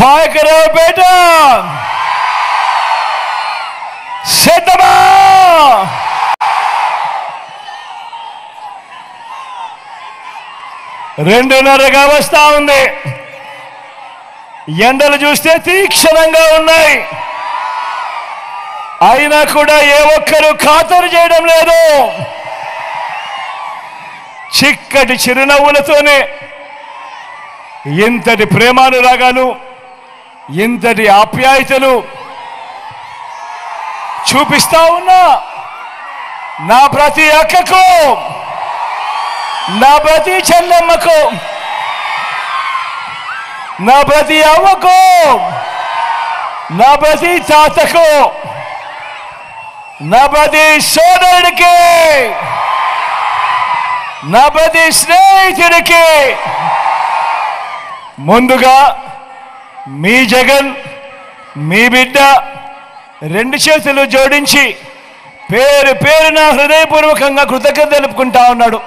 పాయకరావుపేట సిద్ధమా? 2:30గా వస్తా ఉంది. ఎండలు చూస్తే తీక్షణంగా ఉన్నాయి. అయినా కూడా ఏ ఒక్కరూ ఖాతరు చేయడం లేదు. చిక్కటి చిరునవ్వులతోనే ఇంతటి ప్రేమానురాగాలు, ఇంతటి ఆప్యాయతలు చూపిస్తా ఉన్నా నా ప్రతి అక్కకు, నా ప్రతి చెల్లెమ్మకు, నా ప్రతి అవ్వకు, నా ప్రతి తాతకు, నా ప్రతి సోదరుడికి, నా ప్రతి స్నేహితుడికి ముందుగా మీ జగన్, మీ బిడ్డ 2 చేతులు జోడించి పేరు పేరున హృదయపూర్వకంగా కృతజ్ఞత తెలుపుకుంటా ఉన్నాడు.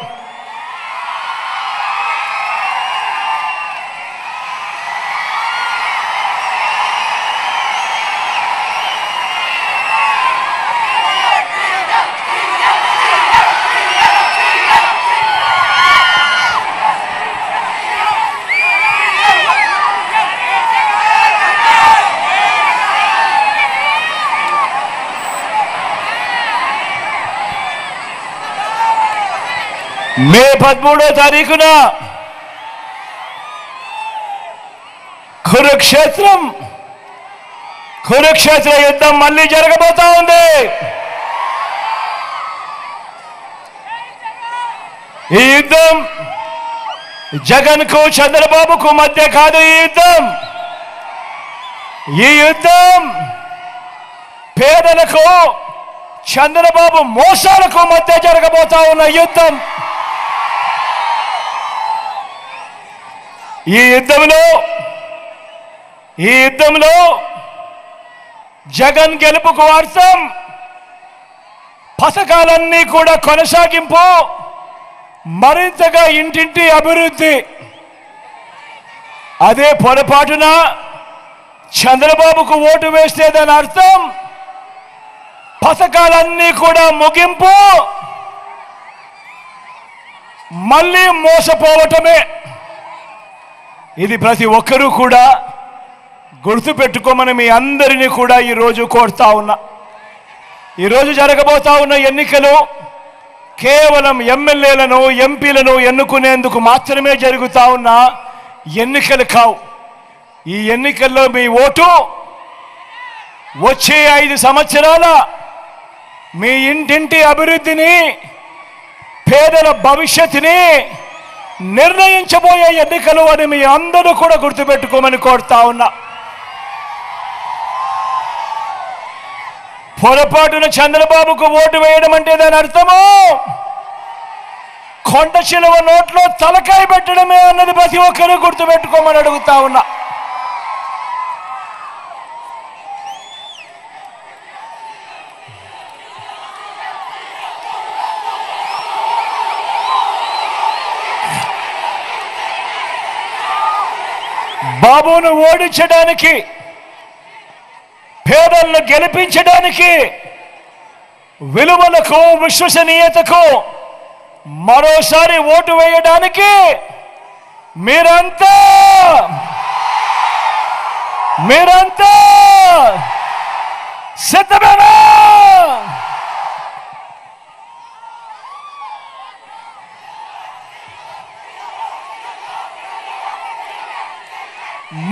మే 13వ తారీఖున కురుక్షేత్ర యుద్ధం మళ్ళీ జరగబోతా ఉంది. ఈ యుద్ధం జగన్కు చంద్రబాబుకు మధ్య కాదు. ఈ యుద్ధం పేదలకు చంద్రబాబు మోసాలకు మధ్య జరగబోతా ఉన్న యుద్ధం. ఈ యుద్ధంలో జగన్ గెలుపుకు అర్థం పథకాలన్నీ కూడా కొనసాగింపు, మరింతగా ఇంటింటి అభివృద్ధి. అదే పొరపాటున చంద్రబాబుకు ఓటు వేస్తే దాని అర్థం పథకాలన్నీ కూడా ముగింపు, మళ్ళీ మోసపోవటమే. ఇది ప్రతి ఒక్కరూ కూడా గుర్తుపెట్టుకోమని మీ అందరినీ కూడా ఈరోజు కోరుతా ఉన్నా. ఈరోజు జరగబోతా ఉన్న ఎన్నికలు కేవలం ఎమ్మెల్యేలను, ఎంపీలను ఎన్నుకునేందుకు మాత్రమే జరుగుతా ఉన్న ఎన్నికలు కావు. ఈ ఎన్నికల్లో మీ ఓటు వచ్చే 5 సంవత్సరాల మీ ఇంటింటి అభివృద్ధిని, పేదల భవిష్యత్తుని నిర్ణయించబోయే ఎన్నికలు అని మీ అందరూ కూడా గుర్తుపెట్టుకోమని కోరుతా ఉన్నా. పొరపాటున చంద్రబాబుకు ఓటు వేయడం అంటే దాని అర్థము కొండ చిలువ నోట్లో తలకాయ పెట్టడమే అన్నది ప్రతి ఒక్కరూ గుర్తుపెట్టుకోమని అడుగుతా ఉన్నా. బాబును ఓడించడానికి, పేదలను గెలిపించడానికి, విలువలకు, విశ్వసనీయతకు మరోసారి ఓటు వేయడానికి మీరంతా సిద్ధమేనా?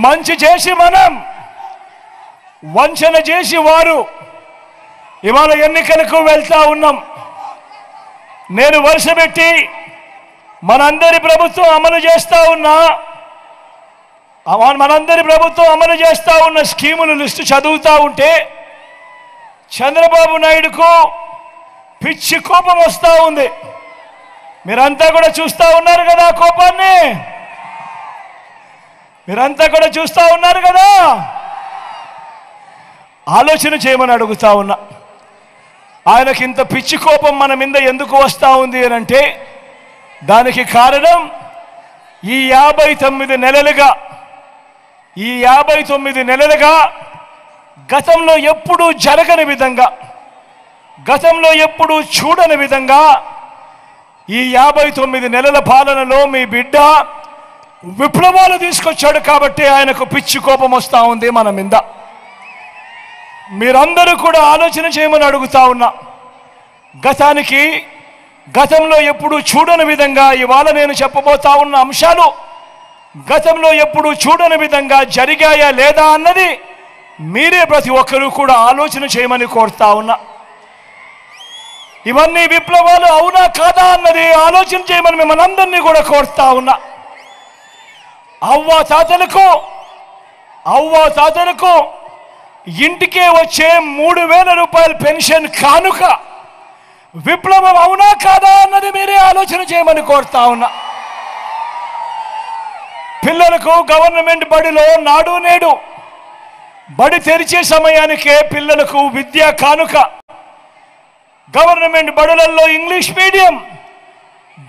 మంచి చేసి మనం వంచన చేసి వారు ఇవాళ ఎన్నికలకు వెళ్తా ఉన్నాం. నేను వరుస పెట్టి మనందరి ప్రభుత్వం అమలు చేస్తా ఉన్న స్కీముల లిస్టు చదువుతా ఉంటే చంద్రబాబు నాయుడుకు పిచ్చి కోపం వస్తూ ఉంది. మీరంతా కూడా చూస్తూ ఉన్నారు కదా కోపాన్ని, మీరంతా కూడా చూస్తూ ఉన్నారు కదా. ఆలోచన చేయమని అడుగుతా ఉన్నా. ఆయనకి ఇంత పిచ్చి కోపం మన మీద ఎందుకు వస్తూ ఉంది అని అంటే దానికి కారణం ఈ 59 నెలలుగా ఈ 59 నెలలుగా గతంలో ఎప్పుడూ జరగని విధంగా, గతంలో ఎప్పుడూ చూడని విధంగా ఈ 59 నెలల పాలనలో మీ బిడ్డ విప్లవాలు తీసుకొచ్చాడు. కాబట్టి ఆయనకు పిచ్చి కోపం వస్తూ ఉంది మన మీద. మీరందరూ కూడా ఆలోచన చేయమని అడుగుతా ఉన్నా. గతంలో ఎప్పుడూ చూడని విధంగా ఇవాళ నేను చెప్పబోతా ఉన్న అంశాలు గతంలో ఎప్పుడూ చూడని విధంగా జరిగాయా లేదా అన్నది మీరే ప్రతి ఒక్కరూ కూడా ఆలోచన చేయమని కోరుతా ఉన్నా. ఇవన్నీ విప్లవాలు అవునా కాదా అన్నది ఆలోచన చేయమని మిమ్మల్ని అందరినీ కూడా కోరుతా ఉన్నా. అవ్వ తాతలకు ఇంటికే వచ్చే 3,000 రూపాయల పెన్షన్ కానుక విప్లవం అవునా కాదా అన్నది మీరే ఆలోచన చేయమని కోరుతా ఉన్నా. పిల్లలకు గవర్నమెంట్ బడిలో నాడు నేడు బడి తెరిచే సమయానికే పిల్లలకు విద్యా కానుక, గవర్నమెంట్ బడులలో ఇంగ్లీష్ మీడియం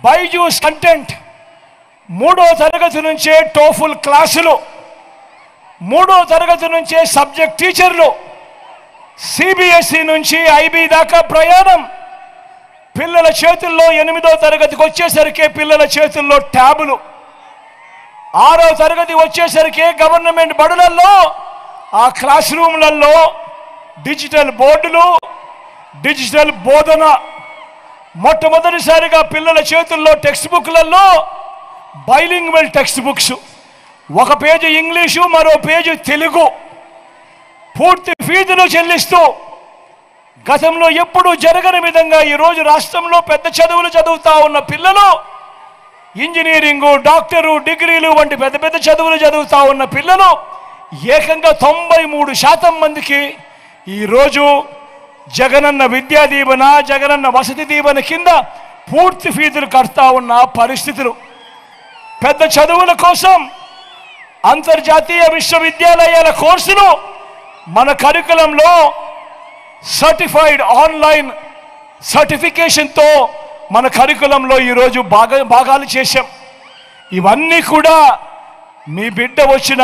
బైజూస్ కంటెంట్, 3వ తరగతి నుంచే టోఫుల్ క్లాసులు, 3వ తరగతి నుంచే సబ్జెక్ట్ టీచర్లు, సిబిఎస్ఈ నుంచి ఐబీ దాకా ప్రయాణం, పిల్లల చేతుల్లో 8వ తరగతికి వచ్చేసరికి పిల్లల చేతుల్లో ట్యాబులు, 6వ తరగతి వచ్చేసరికి గవర్నమెంట్ బడులలో ఆ క్లాస్ రూమ్లలో డిజిటల్ బోర్డులు, డిజిటల్ బోధన, మొట్టమొదటిసారిగా పిల్లల చేతుల్లో టెక్స్ట్ బుక్లలో బైలింగ్వల్ టెక్స్ట్ బుక్స్, ఒక పేజీ ఇంగ్లీషు మరో పేజీ తెలుగు, పూర్తి ఫీజులు చెల్లిస్తూ గతంలో ఎప్పుడూ జరగని విధంగా ఈరోజు రాష్ట్రంలో పెద్ద చదువులు చదువుతా ఉన్న పిల్లలు, ఇంజనీరింగు, డాక్టరు, డిగ్రీలు వంటి పెద్ద పెద్ద చదువులు చదువుతా ఉన్న పిల్లలు ఏకంగా 93% మందికి ఈరోజు జగనన్న విద్యా దీవెన, జగనన్న వసతి దీవెన కింద పూర్తి ఫీజులు కడతా ఉన్న పరిస్థితులు. పెద్ద చదువుల కోసం అంతర్జాతీయ విశ్వవిద్యాలయాల కోర్సులు మన కరికులంలో సర్టిఫైడ్ ఆన్లైన్ సర్టిఫికేషన్తో మన కరికులంలో ఈరోజు భాగాలు చేశాం. ఇవన్నీ కూడా మీ బిడ్డ వచ్చిన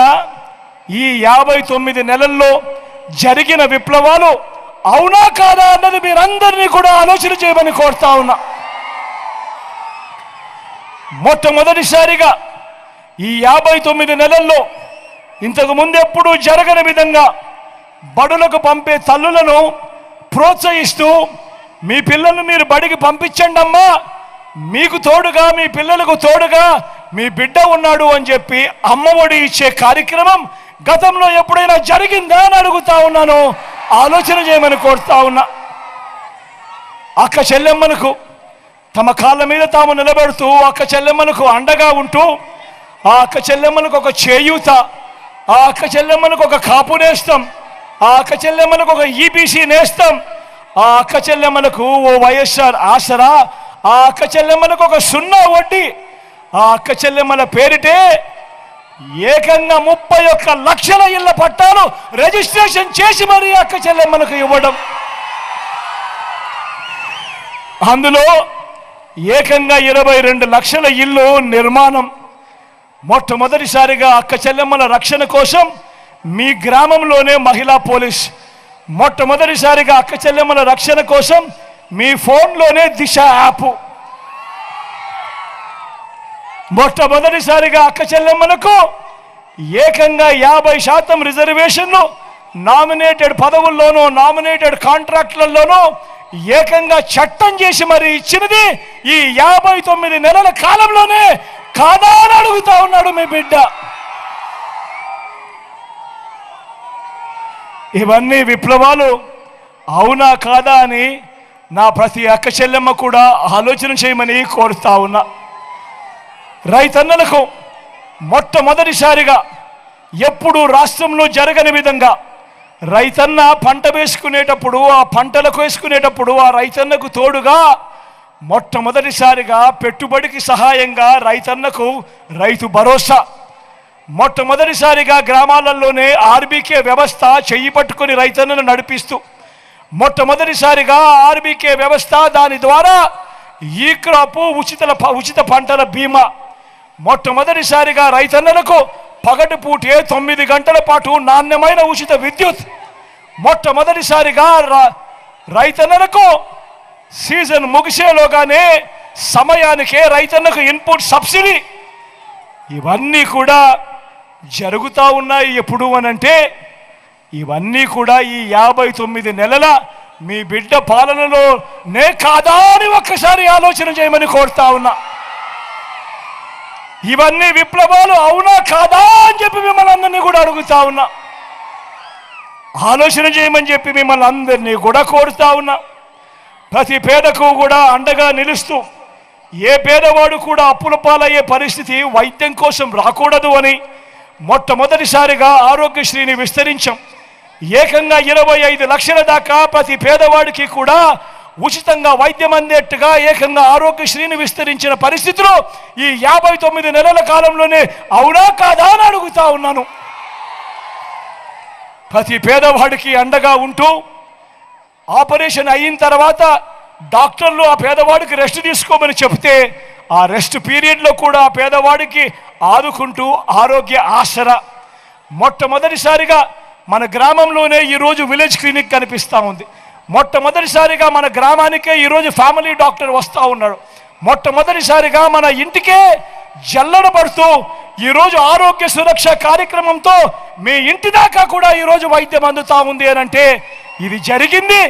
ఈ 59 నెలల్లో జరిగిన విప్లవాలు అవునా కాదా అన్నది మీరందరినీ కూడా ఆలోచన చేయమని కోరుతా ఉన్నా. మొట్టమొదటిసారిగా ఈ 59 నెలల్లో ఇంతకు ముందు ఎప్పుడూ జరగని విధంగా బడులకు పంపే తల్లులను ప్రోత్సహిస్తూ మీ పిల్లలను మీరు బడికి పంపించండి అమ్మా, మీకు తోడుగా మీ పిల్లలకు తోడుగా మీ బిడ్డ ఉన్నాడు అని చెప్పి అమ్మఒడి ఇచ్చే కార్యక్రమం గతంలో ఎప్పుడైనా జరిగిందా అని అడుగుతా ఉన్నాను. ఆలోచన చేయమని కోరుతా ఉన్నా. అక్క చెల్లెమ్మలకు తమ కాళ్ళ మీద తాము నిలబెడుతూ అక్క చెల్లెమ్మలకు అండగా ఉంటూ ఆ అక్క చెల్లెమ్మలకు ఒక చేయూత, ఆ అక్క చెల్లెమ్మలకు ఒక కాపు నేస్తం, ఆ అక్క చెల్లెమ్మలకు ఒక ఈబీసీ నేస్తం, ఆ అక్క చెల్లెమ్మలకు ఓ వైఎస్ఆర్ ఆసరా, ఆ అక్క చెల్లెమ్మలకు ఒక 0 వడ్డీ, ఆ అక్క చెల్లెమ్మల పేరిటే ఏకంగా 31 లక్షల ఇళ్ల పట్టాలు రిజిస్ట్రేషన్ చేసి మరీ అక్క చెల్లెమ్మలకు ఇవ్వడం, అందులో ఏకంగా 22 లక్షల ఇల్లు నిర్మాణం. మొట్టమొదటిసారిగా అక్క చెల్లెమ్మల రక్షణ కోసం మీ గ్రామంలోనే మహిళా పోలీస్, మొట్టమొదటిసారిగా అక్క చెల్లెమ్మల రక్షణ కోసం మీ ఫోన్లోనే దిశ యాప్, మొట్టమొదటిసారిగా అక్క చెల్లెమ్మలకు ఏకంగా 50% రిజర్వేషన్లు నామినేటెడ్ పదవుల్లోనూ నామినేటెడ్ కాంట్రాక్టులలోనూ ఏకంగా చట్టం చేసి మరి ఇచ్చినది ఈ 59 నెలల కాలంలోనే కాదా అని అడుగుతా ఉన్నాడు మీ బిడ్డ. ఇవన్నీ విప్లవాలు అవునా కాదా అని నా ప్రతి అక్క చెల్లెమ్మ కూడా ఆలోచన చేయమని కోరుతా ఉన్నా. రైతన్నలకు మొట్టమొదటిసారిగా ఎప్పుడూ రాష్ట్రంలో జరగని విధంగా రైతన్న పంట వేసుకునేటప్పుడు ఆ పంటలకు వేసుకునేటప్పుడు ఆ రైతన్నకు తోడుగా మొట్టమొదటిసారిగా పెట్టుబడికి సహాయంగా రైతన్నకు రైతు భరోసా, మొట్టమొదటిసారిగా గ్రామాలలోనే ఆర్బీకే వ్యవస్థ చెయ్యి పట్టుకుని రైతన్నను నడిపిస్తూ మొట్టమొదటిసారిగా ఆర్బీకే వ్యవస్థ, దాని ద్వారా ఈ క్రాప్ ఉచిత పంటల బీమా, మొట్టమొదటిసారిగా రైతన్నలకు పగటిపూటే 9 గంటల పాటు నాణ్యమైన ఉచిత విద్యుత్, మొట్టమొదటిసారిగా రైతన్నలకు సీజన్ ముగిసేలోగానే సమయానికే రైతన్నకు ఇన్పుట్ సబ్సిడీ, ఇవన్నీ కూడా జరుగుతూ ఉన్నాయి. ఎప్పుడు అనంటే ఇవన్నీ కూడా ఈ 59 నెలల మీ బిడ్డ పాలనలోనే కాదా అని ఒక్కసారి ఆలోచన చేయమని కోరుతా ఉన్నా. ఇవన్నీ విప్లవాలు అవునా కాదా అని చెప్పి మిమ్మల్ని అందరినీ కూడా అడుగుతా ఉన్నా. ఆలోచన చేయమని చెప్పి మిమ్మల్ని అందరినీ కూడా కోరుతా ఉన్నా. ప్రతి పేదకు కూడా అండగా నిలుస్తూ ఏ పేదవాడు కూడా అప్పుల పాలయ్యే పరిస్థితి వైద్యం కోసం రాకూడదు అని మొట్టమొదటిసారిగా ఆరోగ్యశ్రీని విస్తరించాం. ఏకంగా 25 లక్షల దాకా ప్రతి పేదవాడికి కూడా ఉచితంగా వైద్యం అందేట్టుగా ఏకంగా ఆరోగ్యశ్రీని విస్తరించిన పరిస్థితిలో ఈ 59 నెలల కాలంలోనే అవునా కాదా అని అడుగుతా ఉన్నాను. ప్రతి పేదవాడికి అండగా ఉంటూ ఆపరేషన్ అయిన తర్వాత డాక్టర్లు ఆ పేదవాడికి రెస్ట్ తీసుకోమని చెబితే ఆ రెస్ట్ పీరియడ్లో కూడా ఆ పేదవాడికి ఆదుకుంటూ ఆరోగ్య ఆసరా మొట్టమొదటిసారిగా మన గ్రామంలోనే ఈరోజు విలేజ్ క్లినిక్ కనిపిస్తూ ఉంది. మొట్టమొదటిసారిగా మన గ్రామానికే ఈరోజు ఫ్యామిలీ డాక్టర్ వస్తూ ఉన్నాడు. మొట్టమొదటిసారిగా మన ఇంటికే జల్లడ పడుతూ ఈరోజు ఆరోగ్య సురక్ష కార్యక్రమంతో మీ ఇంటి దాకా కూడా ఈరోజు వైద్యం అందుతూ ఉంది అని అంటే ఇది జరిగింది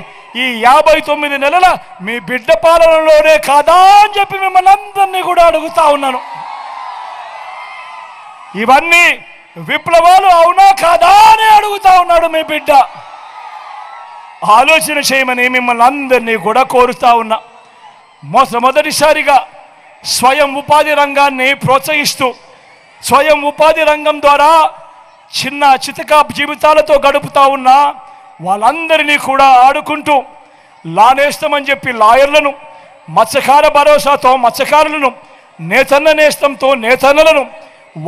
ఈ 59 నెలల మీ బిడ్డ పాలనలోనే కాదా అని చెప్పి మిమ్మల్ని అందరినీ కూడా అడుగుతా ఉన్నాను. ఇవన్నీ విప్లవాలు అవునా కాదా అని అడుగుతా ఉన్నాడు మీ బిడ్డ. ఆలోచన చేయమని మిమ్మల్ని అందరినీ కూడా కోరుతా ఉన్నా. మొదటిసారిగా స్వయం ఉపాధి రంగాన్ని ప్రోత్సహిస్తూ స్వయం ఉపాధి రంగం ద్వారా చిన్న చితక జీవితాలతో గడుపుతా ఉన్న వాళ్ళందరినీ కూడా ఆడుకుంటూ లానేస్తామని చెప్పి లాయర్లను, మత్స్యకార భరోసాతో మత్స్యకారులను, నేతన్న నేస్తంతో నేతన్నలను,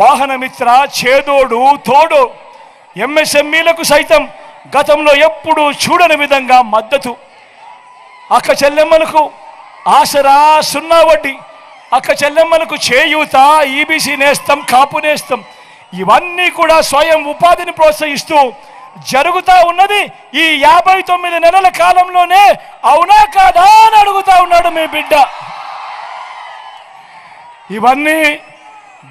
వాహనమిత్ర, చేదోడు, తోడు, ఎంఎస్ఎంఈలకు సైతం గతంలో ఎప్పుడూ చూడని విధంగా మద్దతు, అక్క చెల్లెమ్మలకు ఆసరా, సున్నా వడ్డీ, అక్క చెల్లెమ్మలకు చేయూత, ఈబీసీ నేస్తం, కాపు నేస్తం, ఇవన్నీ కూడా స్వయం ఉపాధిని ప్రోత్సహిస్తూ జరుగుతూ ఉన్నది ఈ 59 నెలల కాలంలోనే అవునా కాదా అని అడుగుతా ఉన్నాడు మీ బిడ్డ. ఇవన్నీ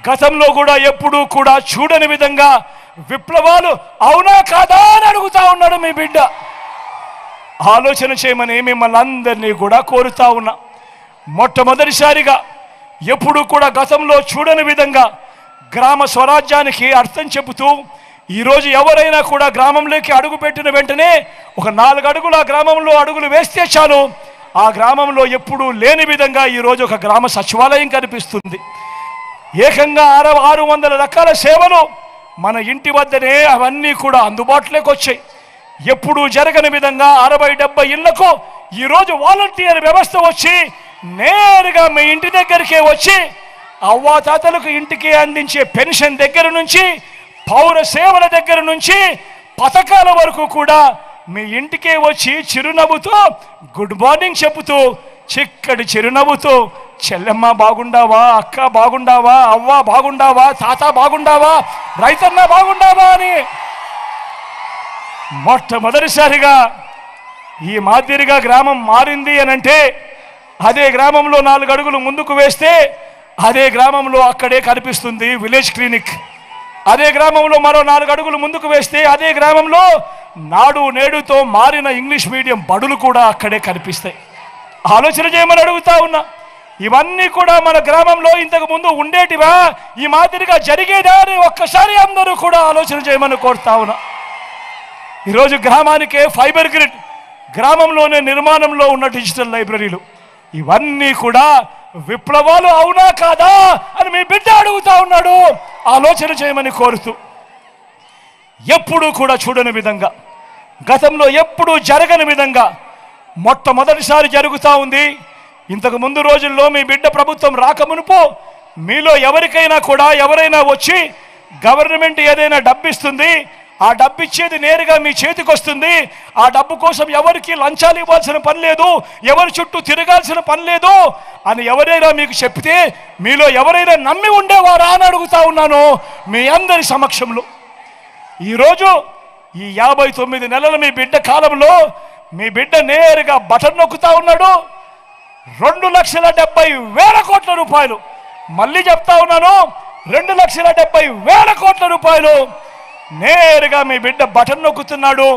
గతంలో కూడా ఎప్పుడూ కూడా చూడని విధంగా విప్లవాలు అవునా కాదా అని అడుగుతా ఉన్నాడు మీ బిడ్డ. ఆలోచన చేయమని మిమ్మల్ని అందరినీ కూడా కోరుతా ఉన్నా. మొట్టమొదటిసారిగా ఎప్పుడు కూడా గతంలో చూడని విధంగా గ్రామ స్వరాజ్యానికి అర్థం చెబుతూ ఈరోజు ఎవరైనా కూడా గ్రామంలోకి అడుగు పెట్టిన వెంటనే ఒక 4 అడుగులు ఆ గ్రామంలో అడుగులు వేస్తే చాలు ఆ గ్రామంలో ఎప్పుడూ లేని విధంగా ఈరోజు ఒక గ్రామ సచివాలయం కనిపిస్తుంది. ఏకంగా 600 రకాల సేవలు మన ఇంటి వద్దనే అవన్నీ కూడా అందుబాటులోకి వచ్చాయి. ఎప్పుడూ జరగని విధంగా 60-70 ఇళ్లకు ఈరోజు వాలంటీర్ వ్యవస్థ వచ్చి నేరుగా మీ ఇంటి దగ్గరికే వచ్చి అవ్వాతాతలకు ఇంటికి అందించే పెన్షన్ దగ్గర నుంచి పౌర సేవల దగ్గర నుంచి పథకాల వరకు కూడా మీ ఇంటికే వచ్చి చిరునవ్వుతో గుడ్ మార్నింగ్ చెబుతూ చిక్కడి చిరునవ్వుతో చెల్లెమ్మ బాగుండావా, అక్క బాగుండావా, అవ్వ బాగుండావా, తాత బాగుండావా, రైతన్న బాగుండావా అని మొట్టమొదటిసారిగా ఈ మాదిరిగా గ్రామం మారింది అనంటే అదే గ్రామంలో 4 అడుగులు ముందుకు వేస్తే అదే గ్రామంలో అక్కడే కనిపిస్తుంది విలేజ్ క్లినిక్. అదే గ్రామంలో మరో 4 అడుగులు ముందుకు వేస్తే అదే గ్రామంలో నాడు నేడుతో మారిన ఇంగ్లీష్ మీడియం బడులు కూడా అక్కడే కనిపిస్తాయి. ఆలోచన చేయమని అడుగుతా ఉన్నా. ఇవన్నీ కూడా మన గ్రామంలో ఇంతకు ముందు ఉండేటివా, ఈ మాదిరిగా జరిగేదా అని ఒక్కసారి అందరూ కూడా ఆలోచన చేయమని కోరుతా ఉన్నా. ఈరోజు గ్రామానికే ఫైబర్ గ్రిడ్, గ్రామంలోనే నిర్మాణంలో ఉన్న డిజిటల్ లైబ్రరీలు, ఇవన్నీ కూడా విప్లవాలు అవునా కాదా అని మీ బిడ్డ అడుగుతా ఉన్నాడు. ఆలోచన చేయమని కోరుతూ ఎప్పుడూ కూడా చూడని విధంగా గతంలో ఎప్పుడూ జరగని విధంగా మొట్టమొదటిసారి జరుగుతూ ఉంది. ఇంతకు ముందు రోజుల్లో మీ బిడ్డ ప్రభుత్వం రాకమునుపు మీలో ఎవరికైనా కూడా ఎవరైనా వచ్చి గవర్నమెంట్ ఏదైనా డబ్బిస్తుంది ఆ డబ్బు ఇచ్చేది నేరుగా మీ చేతికి వస్తుంది. ఆ డబ్బు కోసం ఎవరికి లంచాలు ఇవ్వాల్సిన పని లేదు, ఎవరి చుట్టూ తిరగాల్సిన పని లేదు అని ఎవరైనా మీకు చెప్తే మీలో ఎవరైనా నమ్మి ఉండేవారా అని అడుగుతా ఉన్నాను మీ అందరి సమక్షంలో. ఈరోజు ఈ 59 నెలల మీ బిడ్డ కాలంలో మీ బిడ్డ నేరుగా బటన్ నొక్కుతా ఉన్నాడు. 2,70,000 కోట్ల రూపాయలు, మళ్ళీ చెప్తా ఉన్నాను, 2,70,000 కోట్ల రూపాయలు నేరుగా మీ బిడ్డ బటన్ నొక్కుతున్నాడు.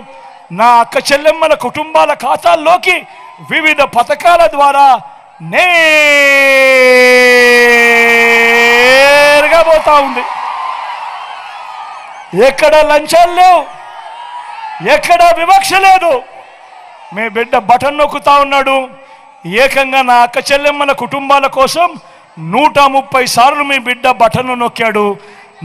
నా అక్క చెల్లెమ్మల కుటుంబాల ఖాతాల్లోకి వివిధ పథకాల ద్వారా నేరుగా పోతా ఉంది. ఎక్కడ లంచాలు లేవు, ఎక్కడ వివక్ష లేదు. మీ బిడ్డ బటన్ నొక్కుతా ఉన్నాడు. ఏకంగా నా అక్క చెల్లెమ్మల కుటుంబాల కోసం 130 సార్లు మీ బిడ్డ బటన్ నొక్కాడు.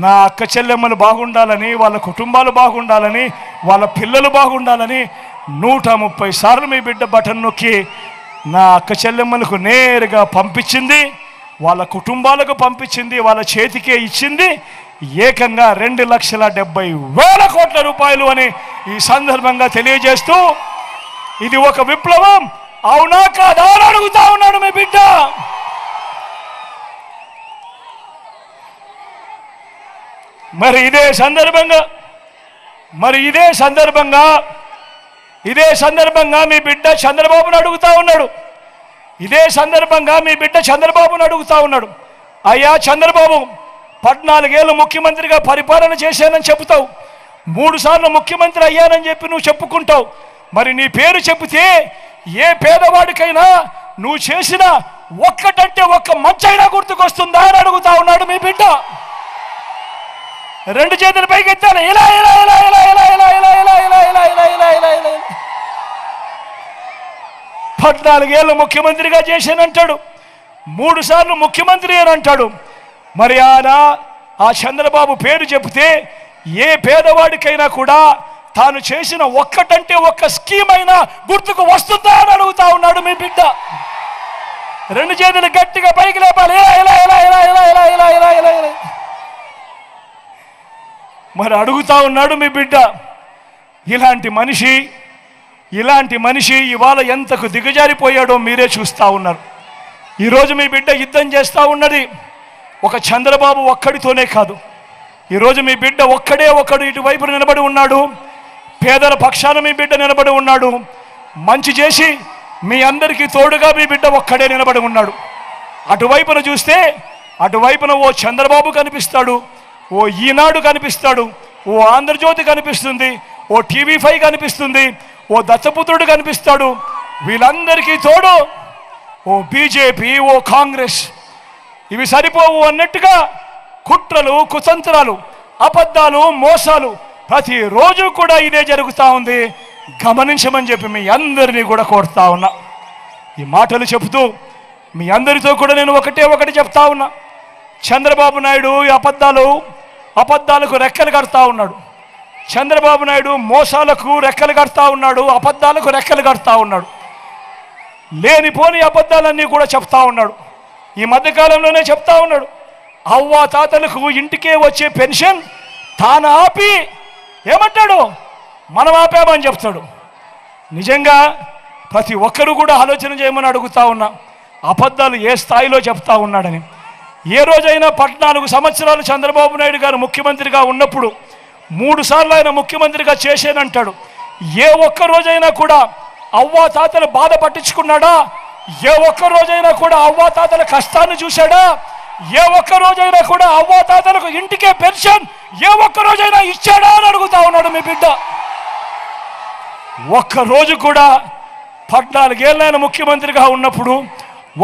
నా అక్క చెల్లెమ్మలు బాగుండాలని, వాళ్ళ కుటుంబాలు బాగుండాలని, వాళ్ళ పిల్లలు బాగుండాలని 130 సార్లు మీ బిడ్డ బటన్ నొక్కి నా అక్క చెల్లెమ్మలకు నేరుగా పంపించింది, వాళ్ళ కుటుంబాలకు పంపించింది, వాళ్ళ చేతికే ఇచ్చింది. ఏకంగా 2,70,000 కోట్ల రూపాయలు అని ఈ సందర్భంగా తెలియజేస్తూ, ఇది ఒక విప్లవం అవునా కాదా అని అడుగుతా ఉన్నాడు మీ బిడ్డ. మరి ఇదే సందర్భంగా మీ బిడ్డ చంద్రబాబును అడుగుతా ఉన్నాడు. అయ్యా చంద్రబాబు, 14 ఏళ్ళు ముఖ్యమంత్రిగా పరిపాలన చేశానని చెబుతావు, 3 సార్లు ముఖ్యమంత్రి అయ్యానని చెప్పి నువ్వు చెప్పుకుంటావు. మరి నీ పేరు చెబితే ఏ పేదవాడికైనా నువ్వు చేసిన ఒక్కటంటే ఒక్క మంచైనా గుర్తుకొస్తుందా అని అడుగుతా ఉన్నాడు మీ బిడ్డ. 2 చేతులు పైకి ఎత్తాను. ఇలా 14 ఏళ్ళు ముఖ్యమంత్రిగా చేశానంటాడు, 3 సార్లు ముఖ్యమంత్రి అని అంటాడు. మరి ఆ చంద్రబాబు పేరు చెబితే ఏ పేదవాడికైనా కూడా తాను చేసిన ఒక్కటంటే ఒక్క స్కీమ్ అయినా గుర్తుకు వస్తుందా అని అడుగుతా ఉన్నాడు మీ బిడ్డ. 2 చేతులు గట్టిగా పైకి లేపాలి. మరి అడుగుతా ఉన్నాడు మీ బిడ్డ. ఇలాంటి మనిషి ఇవాళ ఎంతకు దిగజారిపోయాడో మీరే చూస్తూ ఉన్నారు. ఈరోజు మీ బిడ్డ యుద్ధం చేస్తూ ఉన్నది ఒక చంద్రబాబు ఒక్కడితోనే కాదు. ఈరోజు మీ బిడ్డ ఒక్కడు ఇటువైపు నిలబడి ఉన్నాడు. పేదల పక్షాన మీ బిడ్డ నిలబడి ఉన్నాడు. మంచి చేసి మీ అందరికీ తోడుగా మీ బిడ్డ ఒక్కడే నిలబడి ఉన్నాడు. అటువైపున చూస్తే అటువైపున ఓ చంద్రబాబు కనిపిస్తాడు, ఓ ఈనాడు కనిపిస్తాడు, ఓ ఆంధ్రజ్యోతి కనిపిస్తుంది, ఓ TV5 కనిపిస్తుంది, ఓ దత్తపుత్రుడు కనిపిస్తాడు. వీళ్ళందరికీ తోడు ఓ బీజేపీ, ఓ కాంగ్రెస్. ఇవి సరిపోవు అన్నట్టుగా కుట్రలు, కుతంత్రాలు, అబద్ధాలు, మోసాలు ప్రతిరోజు కూడా ఇదే జరుగుతూ ఉంది. గమనించమని చెప్పి మీ అందరినీ కూడా కోరుతా ఉన్నా. ఈ మాటలు చెబుతూ మీ అందరితో కూడా నేను ఒకటి చెప్తా ఉన్నా. చంద్రబాబు నాయుడు ఈ అబద్ధాలకు రెక్కలు కడతా ఉన్నాడు. చంద్రబాబు నాయుడు మోసాలకు రెక్కలు కడతా ఉన్నాడు, అబద్ధాలకు రెక్కలు కడతా ఉన్నాడు. లేనిపోని అబద్ధాలన్నీ కూడా చెప్తా ఉన్నాడు. ఈ మధ్యకాలంలోనే చెప్తా ఉన్నాడు, అవ్వా తాతలకు ఇంటికే వచ్చే పెన్షన్ తాను ఆపి ఏమంటాడు, మనం ఆపామని చెప్తాడు. నిజంగా ప్రతి ఒక్కరూ కూడా ఆలోచన చేయమని అడుగుతా ఉన్నా, అబద్ధాలు ఏ స్థాయిలో చెప్తా ఉన్నాడని. ఏ రోజైనా 14 సంవత్సరాలు చంద్రబాబు నాయుడు గారు ముఖ్యమంత్రిగా ఉన్నప్పుడు 3 సార్లు ఆయన ముఖ్యమంత్రిగా చేశానంటాడు. ఏ ఒక్క రోజైనా కూడా అవ్వా తాతలు బాధ పట్టించుకున్నాడా? ఏ ఒక్క రోజైనా కూడా అవ్వా తాతల కష్టాన్ని చూశాడా? ఏ ఒక్క రోజైనా కూడా అవ్వా తాతలకు ఇంటికే పెన్షన్ ఏ ఒక్క రోజైనా ఇచ్చాడా అని అడుగుతా ఉన్నాడు మీ బిడ్డ. ఒక్కరోజు కూడా 14 ఏళ్ళ ఆయన ముఖ్యమంత్రిగా ఉన్నప్పుడు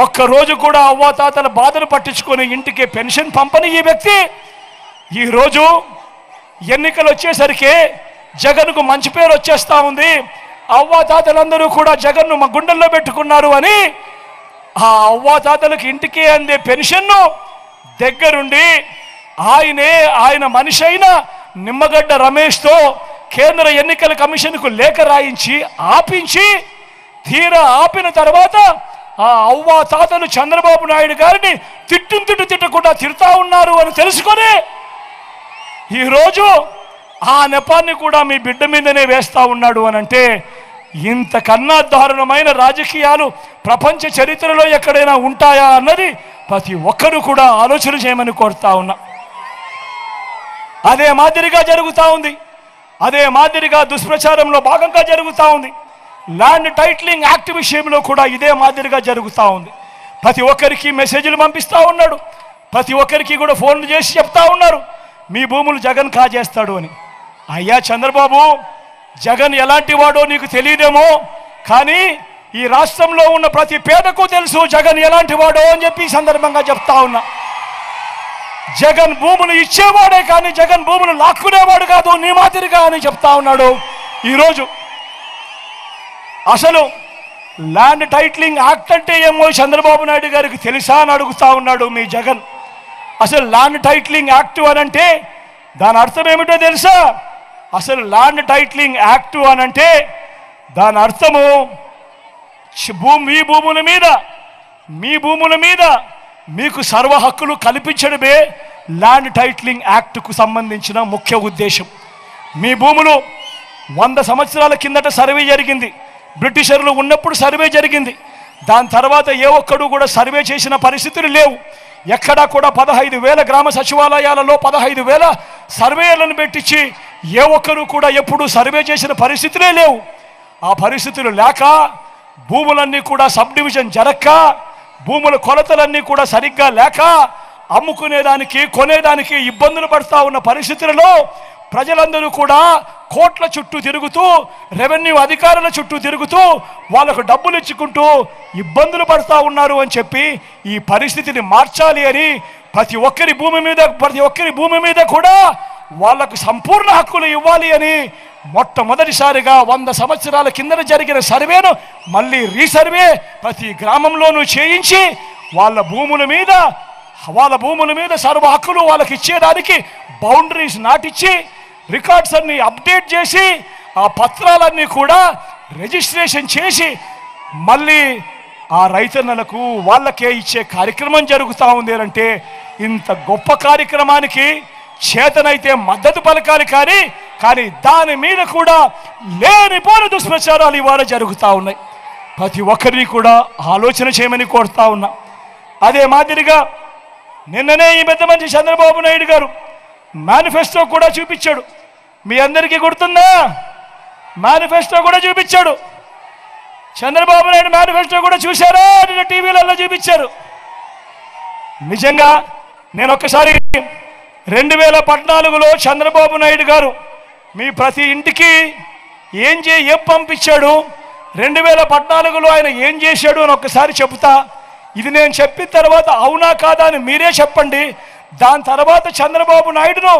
ఒక్కరోజు కూడా అవ్వా తాతల బాధలు పట్టించుకొని ఇంటికే పెన్షన్ పంపని ఈ వ్యక్తి ఈరోజు ఎన్నికలు వచ్చేసరికి జగన్కు మంచి పేరు వచ్చేస్తా ఉంది. అవ్వా తాతలందరూ కూడా జగన్ను మా గుండెల్లో పెట్టుకున్నారు అని ఆ అవ్వా తాతలకు ఇంటికి అందే పెన్షన్ను దగ్గరుండి ఆయన మనిషి అయిన నిమ్మగడ్డ రమేష్తో కేంద్ర ఎన్నికల కమిషన్కు లేఖ రాయించి ఆపించి తీరా ఆపిన తర్వాత ఆ అవ్వా తాతలు చంద్రబాబు నాయుడు గారిని తిట్టకుండా తిడతా ఉన్నారు అని తెలుసుకొని ఈరోజు ఆ నెపాన్ని కూడా మీ బిడ్డ మీదనే వేస్తా ఉన్నాడు అని అంటే ఇంతకన్నా దారుణమైన రాజకీయాలు ప్రపంచ చరిత్రలో ఎక్కడైనా ఉంటాయా అన్నది ప్రతి ఒక్కరూ కూడా ఆలోచన చేయమని కోరుతా ఉన్నా. అదే మాదిరిగా జరుగుతూ ఉంది, అదే మాదిరిగా దుష్ప్రచారంలో భాగంగా జరుగుతూ ఉంది. ల్యాండ్ టైటిలింగ్ యాక్ట్ విషయంలో కూడా ఇదే మాదిరిగా జరుగుతూ ఉంది. ప్రతి ఒక్కరికి మెసేజ్లు పంపిస్తూ ఉన్నాడు, ప్రతి ఒక్కరికి కూడా ఫోన్లు చేసి చెప్తా ఉన్నారు మీ భూములు జగన్ కాజేస్తాడు అని. అయ్యా చంద్రబాబు, జగన్ ఎలాంటి వాడో నీకు తెలియదేమో, కానీ ఈ రాష్ట్రంలో ఉన్న ప్రతి పేదకు తెలుసు జగన్ ఎలాంటి వాడో అని చెప్పి ఈ సందర్భంగా చెప్తా ఉన్నా. జగన్ భూములు ఇచ్చేవాడే కానీ జగన్ భూములు లాక్కునేవాడు కాదు నీ మాదిరిగా అని చెప్తా ఉన్నాడు. ఈరోజు అసలు ల్యాండ్ టైటిలింగ్ యాక్ట్ అంటే ఏమో చంద్రబాబు నాయుడు గారికి తెలుసా అని అడుగుతా ఉన్నాడు మీ జగన్. అసలు ల్యాండ్ టైటిలింగ్ యాక్ట్ అని అంటే దాని అర్థం ఏమిటో తెలుసా? అసలు ల్యాండ్ టైటిలింగ్ యాక్ట్ అని అంటే దాని అర్థము మీ భూముల మీద మీకు సర్వ హక్కులు కల్పించడమే ల్యాండ్ టైటిలింగ్ యాక్ట్కు సంబంధించిన ముఖ్య ఉద్దేశం. మీ భూములు 100 సంవత్సరాల కిందట సర్వే జరిగింది, బ్రిటిషర్లు ఉన్నప్పుడు సర్వే జరిగింది. దాని తర్వాత ఏ ఒక్కడు కూడా సర్వే చేసిన పరిస్థితులు లేవు. ఎక్కడా కూడా 15,000 గ్రామ సచివాలయాలలో 15,000 సర్వేలను పెట్టించి ఏ ఒక్కరు కూడా ఎప్పుడూ సర్వే చేసిన పరిస్థితులే లేవు. ఆ పరిస్థితులు లేక భూములన్నీ కూడా సబ్ డివిజన్ జరక్క, భూముల కొలతలన్నీ కూడా సరిగ్గా లేక అమ్ముకునేదానికి కొనేదానికి ఇబ్బందులు పడుతూ ఉన్న పరిస్థితులలో ప్రజలందరూ కూడా కోట్ల చుట్టూ తిరుగుతూ, రెవెన్యూ అధికారుల చుట్టూ తిరుగుతూ వాళ్ళకు డబ్బులు ఇచ్చుకుంటూ ఇబ్బందులు పడుతూ ఉన్నారు అని చెప్పి ఈ పరిస్థితిని మార్చాలి అని ప్రతి ఒక్కరి భూమి మీద కూడా వాళ్లకు సంపూర్ణ హక్కులు ఇవ్వాలి అని మొట్టమొదటిసారిగా 100 సంవత్సరాల కిందట జరిగిన సర్వేను మళ్ళీ రీసర్వే ప్రతి గ్రామంలోనూ చేయించి వాళ్ళ భూముల మీద సర్వ హక్కులు వాళ్ళకి ఇచ్చేదానికి బౌండరీస్ నాటిచ్చి రికార్డ్స్ అన్ని అప్డేట్ చేసి ఆ పత్రాలన్నీ కూడా రిజిస్ట్రేషన్ చేసి మళ్ళీ ఆ రైతన్నలకు వాళ్ళకే ఇచ్చే కార్యక్రమం జరుగుతూ ఉంది అంటే ఇంత గొప్ప కార్యక్రమానికి చేతనైతే మద్దతు పలకాలి, కానీ దాని మీద కూడా లేనిపోని దుష్ప్రచారాలు ఇవాళ జరుగుతూ ఉన్నాయి. ప్రతి ఒక్కరిని కూడా ఆలోచన చేయమని కోరుతా ఉన్నా. అదే మాదిరిగా నిన్ననే ఈ పెద్ద మనిషి చంద్రబాబు నాయుడు గారు మేనిఫెస్టో కూడా చూపించాడు. మీ అందరికీ గుర్తుందా? మేనిఫెస్టో కూడా చూపించాడు. చంద్రబాబు నాయుడు మేనిఫెస్టో కూడా చూశారా? నిన్న టీవీలలో చూపించారు. నిజంగా నేను ఒక్కసారి 2014లో చంద్రబాబు నాయుడు గారు మీ ప్రతి ఇంటికి ఏం పంపించాడు, 2014లో ఆయన ఏం చేశాడు అని ఒక్కసారి చెబుతా. ఇది నేను చెప్పిన తర్వాత అవునా కాదా అని మీరే చెప్పండి. దాని తర్వాత చంద్రబాబు నాయుడును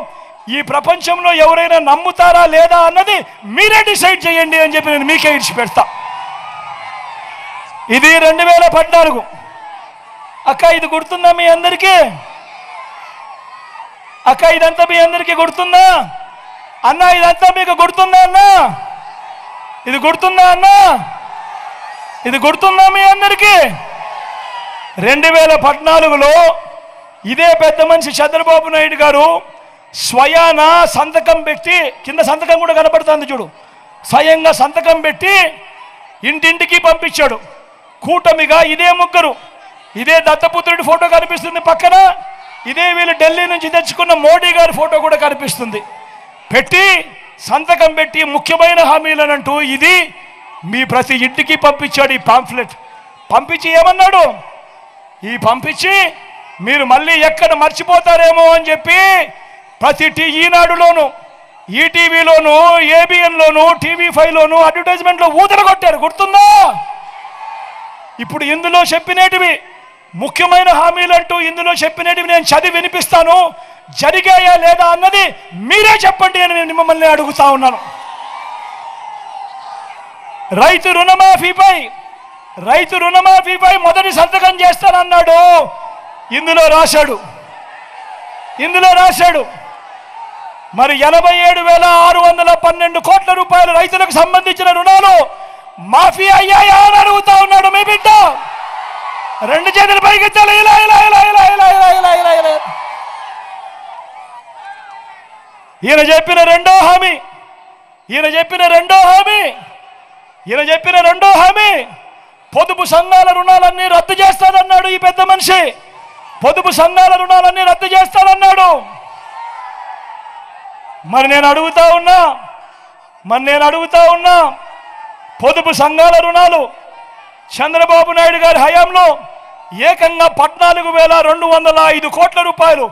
ఈ ప్రపంచంలో ఎవరైనా నమ్ముతారా లేదా అన్నది మీరే డిసైడ్ చేయండి అని చెప్పి నేను మీకే ఇచ్చిపెడతా. ఇది 2014. అక్క ఇది గుర్తుందా మీ అందరికీ? అక్క ఇదంతా మీ అందరికీ గుర్తుందా? అన్న ఇదంతా మీకు గుర్తుందా? అన్న ఇది గుర్తుందా? అన్న ఇది గుర్తుందా మీ అందరికీ? 2014లో ఇదే పెద్ద మనిషి చంద్రబాబు నాయుడు గారు స్వయాన సంతకం పెట్టి, కింద సంతకం కూడా కనపడుతుంది చూడు, స్వయంగా సంతకం పెట్టి ఇంటింటికి పంపించాడు. కూటమిగా ఇదే ముగ్గురు, ఇదే దత్తపుత్రుడి ఫోటో కనిపిస్తుంది పక్కన, ఇదే వీళ్ళు ఢిల్లీ నుంచి తెచ్చుకున్న మోడీ గారి ఫోటో కూడా కనిపిస్తుంది. పెట్టి సంతకం పెట్టి ముఖ్యమైన హామీలనంటూ ఇది మీ ప్రతి ఇంటికి పంపించాడు. ఈ పాంఫ్లెట్ పంపించి ఏమన్నాడు? ఈ పంపించి మీరు మళ్ళీ ఎక్కడ మర్చిపోతారేమో అని చెప్పి ప్రతి ఈనాడులోను, ఈటీవీలోను, ఏబిఎన్లోను, TV5లోను అడ్వర్టైజ్మెంట్లో ఊదరగొట్టారు. గుర్తుందా? ఇప్పుడు ఇందులో చెప్పినటివి ముఖ్యమైన హామీలంటూ ఇందులో చెప్పినటివి నేను చదివి వినిపిస్తాను. జరిగాయా లేదా అన్నది మీరే చెప్పండి అని నేను మిమ్మల్ని అడుగుతా ఉన్నాను. రైతు రుణమాఫీపై మొదటి సంతకం చేస్తానన్నాడు. ఇందులో రాశాడు మరి 87,612 కోట్ల రూపాయలు రైతులకు సంబంధించిన రుణాలు మాఫీ అయ్యాయా అని అడుగుతా ఉన్నాడు మీ బిడ్డ. 2 చేతులు పైకెత్తాలి. ఇలా ఈయన చెప్పిన రెండో హామీ పొదుపు సంఘాల రుణాలన్నీ రద్దు చేస్తానన్నాడు ఈ పెద్ద మనిషి. పొదుపు సంఘాల రుణాలన్నీ రద్దు చేస్తానన్నాడు. మరి నేను అడుగుతా ఉన్నా పొదుపు సంఘాల రుణాలు చంద్రబాబు నాయుడు గారి హయాంలో ఏకంగా 14,205 కోట్ల రూపాయలు,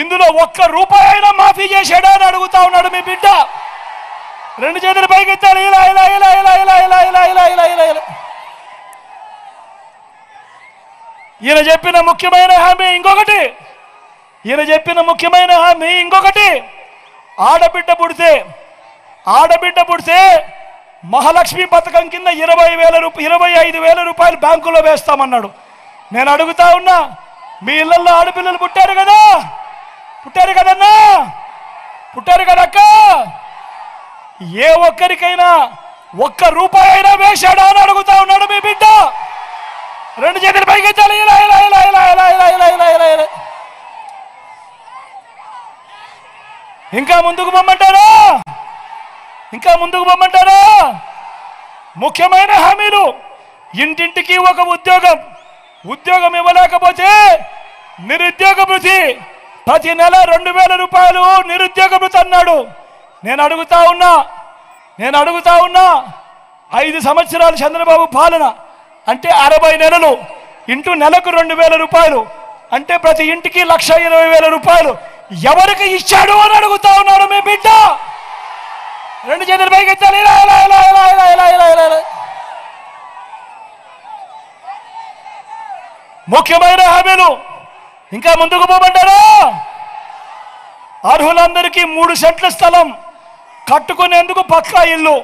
ఇందులో ఒక్క రూపాయి అయినా మాఫీ చేశాడా అని అడుగుతా ఉన్నాడు మీ బిడ్డ. రెండు చేతులు పైకెత్తాడు. ఇలా ఇలా ఇలా ఇలా ఇలా ఇలా ఇలా ఇలా ఇలా ఇలా ఇలా. ఈయన చెప్పిన ముఖ్యమైన హామీ ఇంకొకటి, ఆడబిడ్డ పుడితే మహాలక్ష్మి పథకం కింద 25,000 రూపాయలు బ్యాంకులో వేస్తామన్నాడు. నేను అడుగుతా ఉన్నా, మీ ఇళ్లలో ఆడపిల్లలు పుట్టారు కదక్క, ఏ ఒక్కరికైనా ఒక్క రూపాయి అయినా వేశాడా అని అడుగుతా ఉన్నాడు మీ బిడ్డ. రెండు చేతులు పైకెత్తాలి. ఇలా ఇలా ఇలా ఇలా ఇలా ఇలా ఇలా ఇలా ఇలా ఇలా. ఇంకా ముందుకు పొమ్మంటారా? ముఖ్యమైన హామీలు, ఇంటింటికి ఒక ఉద్యోగం ఇవ్వలేకపోతే నిరుద్యోగ భృతి, ప్రతి నెల 2,000 రూపాయలు నిరుద్యోగ భృతి అన్నాడు. నేను అడుగుతా ఉన్నా 5 సంవత్సరాలు చంద్రబాబు పాలన అంటే 60 నెలలు ఇంటూ నెలకు 2,000 రూపాయలు అంటే ప్రతి ఇంటికి 1,20,000 రూపాయలు ఎవరికి ఇచ్చాడు అని అడుగుతా ఉన్నాడు మీ బిడ్డ. రెండు చేతులు పైకెత్తాలి. ఇలా ఇలా ఇలా ఇలా ఇలా ఇలా ఇలా ఇలా ఇలా. ముఖ్యమైన హామీలు. ఇంకా ముందుకు పోమంటారా? అర్హులందరికీ 3 సెంట్ల స్థలం కట్టుకునేందుకు పక్కా ఇల్లు.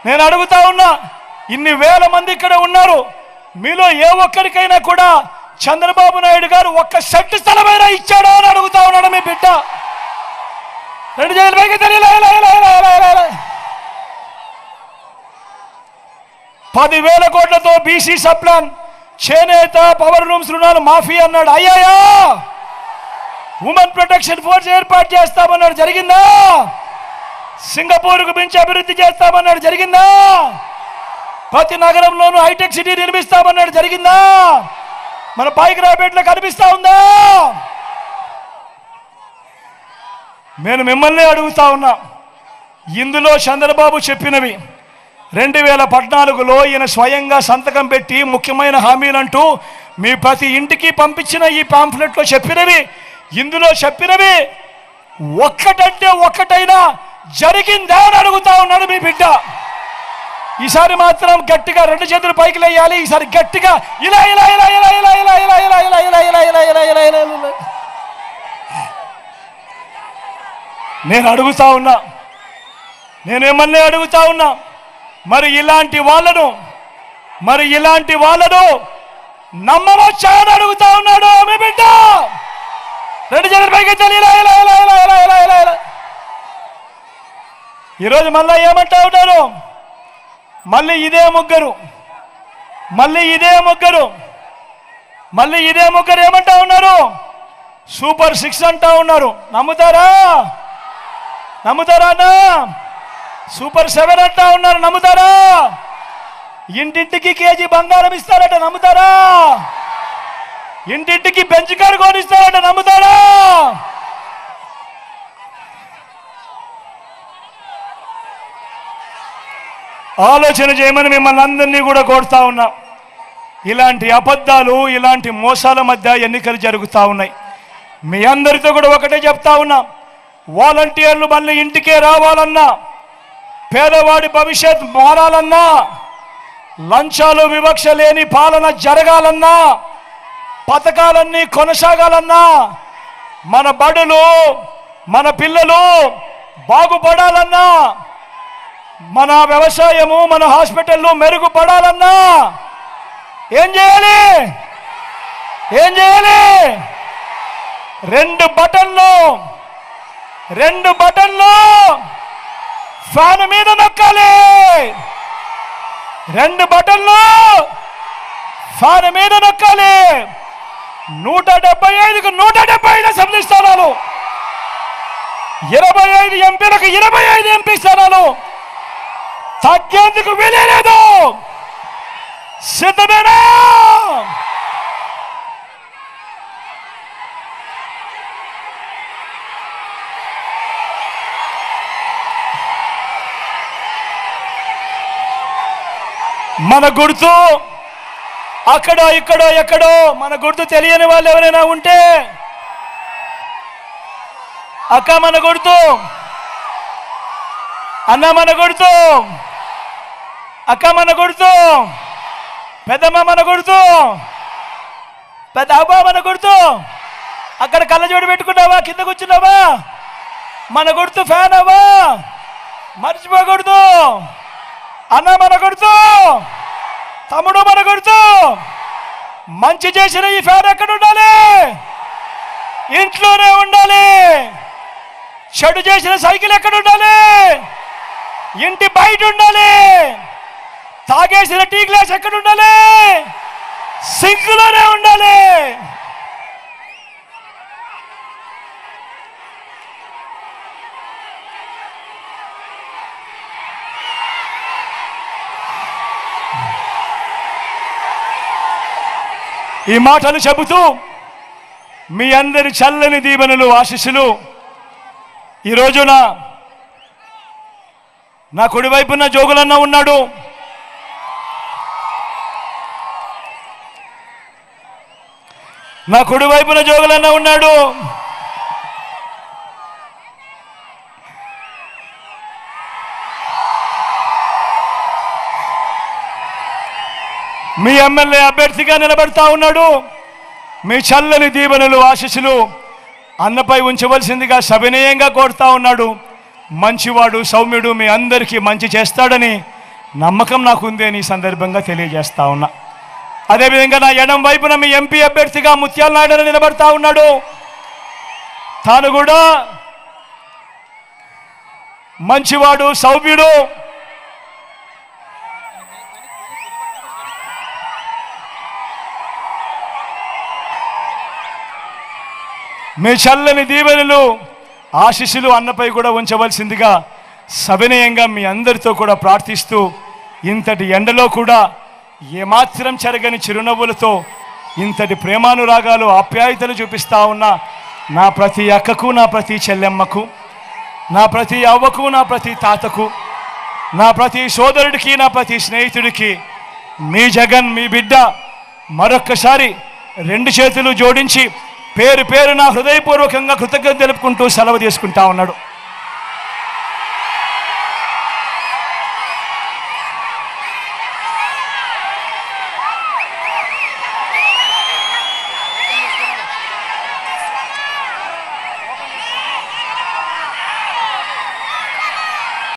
నేను అడుగుతా ఉన్నా, ఇన్ని వేల మంది ఇక్కడ ఉన్నారు, మీలో ఏ ఒక్కరికైనా కూడా చంద్రబాబు నాయుడు గారు 1 సెంటు స్థలమైనా ఇచ్చాడో అని అడుగుతా ఉన్నాడు మీ బిడ్డ. రెండు చేతులు పైకి 10,000 కోట్లతో బీసీ సప్లాన్, చేనేత, పవర్ లూమ్స్ రుణాలు మాఫీ అన్నాడు. అయ్యాయా? ఉమెన్ ప్రొటెక్షన్ ఫోర్స్ ఏర్పాటు చేస్తామన్నాడు, జరిగిందా? సింగపూర్కు మించి అభివృద్ధి చేస్తామన్నాడు, జరిగిందా? ప్రతి నగరంలోనూ హైటెక్ సిటీ నిర్మిస్తామన్నాడు, జరిగిందా? మన పాయిగ్రాపేటలో కనిపిస్తా ఉందా? నేను మిమ్మల్ని అడుగుతా ఉన్నా, ఇందులో చంద్రబాబు చెప్పినవి 2014లో ఈయన స్వయంగా సంతకం పెట్టి ముఖ్యమైన హామీలంటూ మీ ప్రతి ఇంటికి పంపించిన ఈ పాంఫ్లెట్లో ఇందులో చెప్పినవి ఒక్కటంటే ఒక్కటైనా జరిగిందా అని అడుగుతా ఉన్నాడు మీ బిడ్డ. ఈసారి మాత్రం గట్టిగా 2 చేతులు పైకి లేయాలి. ఈసారి గట్టిగా ఇలా ఇలా ఇలా ఇలా ఇలా ఇలా ఇలా ఇలా ఇలా ఇలా ఇలా ఇలా ఇలా ఇలా ఇలా ఇలా. నేను మిమ్మల్ని అడుగుతా ఉన్నా, మరి ఇలాంటి వాళ్ళను నమ్మవచ్చా అని అడుగుతా ఉన్నాడు మీ బిడ్డ. 2 చేతులు పైకి ఇలా ఇలా ఇలా ఇలా ఇలా ఇలా ఇలా ఇలా. ఈరోజు మళ్ళా ఏమంటా ఉన్నారు? మళ్ళీ ఇదే ముగ్గురు ఏమంటా ఉన్నారు? సూపర్ 6 అంటా ఉన్నారు. నమ్ముతారా అన్నా? సూపర్ 7 అంటా ఉన్నారు, నమ్ముతారా? ఇంటింటికి కేజీ బంగారం ఇస్తారట, నమ్ముతారా? ఇంటింటికి బెంచ్ కారు కొనిస్తారట, నమ్ముతారా? ఆలోచన చేయమని మిమ్మల్ని అందరినీ కూడా కోరుతా ఉన్నా. ఇలాంటి అబద్ధాలు, ఇలాంటి మోసాల మధ్య ఎన్నికలు జరుగుతూ ఉన్నాయి. మీ అందరితో కూడా ఒకటే చెప్తా ఉన్నా, వాలంటీర్లు మళ్ళీ ఇంటికే రావాలన్నా, పేదవాడి భవిష్యత్ మారాలన్నా, లంచాలు వివక్ష లేని పాలన జరగాలన్నా, పథకాలన్నీ కొనసాగాలన్నా, మన బడులు, మన పిల్లలు బాగుపడాలన్నా, మన వ్యవసాయము, మన హాస్పిటల్లు మెరుగుపడాలన్నా ఏం చేయాలి? 2 బటన్లు ఫ్యాన్ మీద నొక్కాలి. 2 బటన్లు ఫ్యాన్ మీద నొక్కాలి. 175కు 175 అసెంబ్లీ స్థానాలు, 25 ఎంపీలకు 25 ఎంపీ స్థానాలు తగ్గేందుకు వీలేదు. సిద్ధమేనా? మన గుర్తు అక్కడో ఇక్కడో ఎక్కడో మన గుర్తు తెలియని వాళ్ళు ఎవరైనా ఉంటే, అక్క మన గుర్తు, అన్న మన గుర్తు, అక్క మన గుర్తు, పెద్దమ్మ మన గుర్తు, పెద్ద అబ్బా మన గుర్తు, అక్కడ కళ్ళజోడు పెట్టుకున్నావా, కింద కూర్చున్నావా, మన గుర్తు ఫ్యాన్ అవ్వా, మర్చిపోకూడదు. అన్న మన గుర్తు, తమ్ముడు మన గుర్తు. మంచి చేసిన ఈ ఫ్యాన్ ఎక్కడ ఉండాలి? ఇంట్లోనే ఉండాలి. చెడు చేసిన సైకిల్ ఎక్కడ ఉండాలి? ఇంటి బయట ఉండాలి. తాగేసిన టీ గ్లాస్ ఎక్కడ ఉండాలి? సింక్లోనే ఉండాలి. ఈ మాటలు చెబుతూ మీ అందరి చల్లని దీవెనలు, ఆశీస్సులు ఈ రోజున నా కుడివైపున జోగులన్న ఉన్నాడు. నా కుడివైపున జోగులన్న ఉన్నాడు. మీ ఎమ్మెల్యే అభ్యర్థిగా నిలబడతా ఉన్నాడు. మీ చల్లని దీవెనలు, ఆశీస్సులు అన్నపై ఉంచవలసిందిగా సవినయంగా కోరుతా ఉన్నాడు. మంచివాడు, సౌమ్యుడు, మీ అందరికీ మంచి చేస్తాడని నమ్మకం నాకుంది అని సందర్భంగా తెలియజేస్తా ఉన్నా. అదేవిధంగా నా ఎడం వైపున మీ ఎంపీ అభ్యర్థిగా ముత్యాల నాయుడు నిలబడతా ఉన్నాడు. తాను కూడా మంచివాడు, సౌమ్యుడు, మీ చల్లని దీవెనలు, ఆశీస్సులు అన్నపై కూడా ఉంచవలసిందిగా సవినయంగా మీ అందరితో కూడా ప్రార్థిస్తూ, ఇంతటి ఎండలో కూడా ఏమాత్రం చెరగని చిరునవ్వులతో ఇంతటి ప్రేమానురాగాలు, ఆప్యాయతలు చూపిస్తా ఉన్న నా ప్రతి అక్కకు, నా ప్రతి చెల్లెమ్మకు, నా ప్రతి అవ్వకు, నా ప్రతి తాతకు, నా ప్రతి సోదరుడికి, నా ప్రతి స్నేహితుడికి మీ జగన్, మీ బిడ్డ మరొక్కసారి 2 చేతులు జోడించి పేరు పేరున హృదయపూర్వకంగా కృతజ్ఞత తెలుపుకుంటూ సెలవు తీసుకుంటా ఉన్నాడు.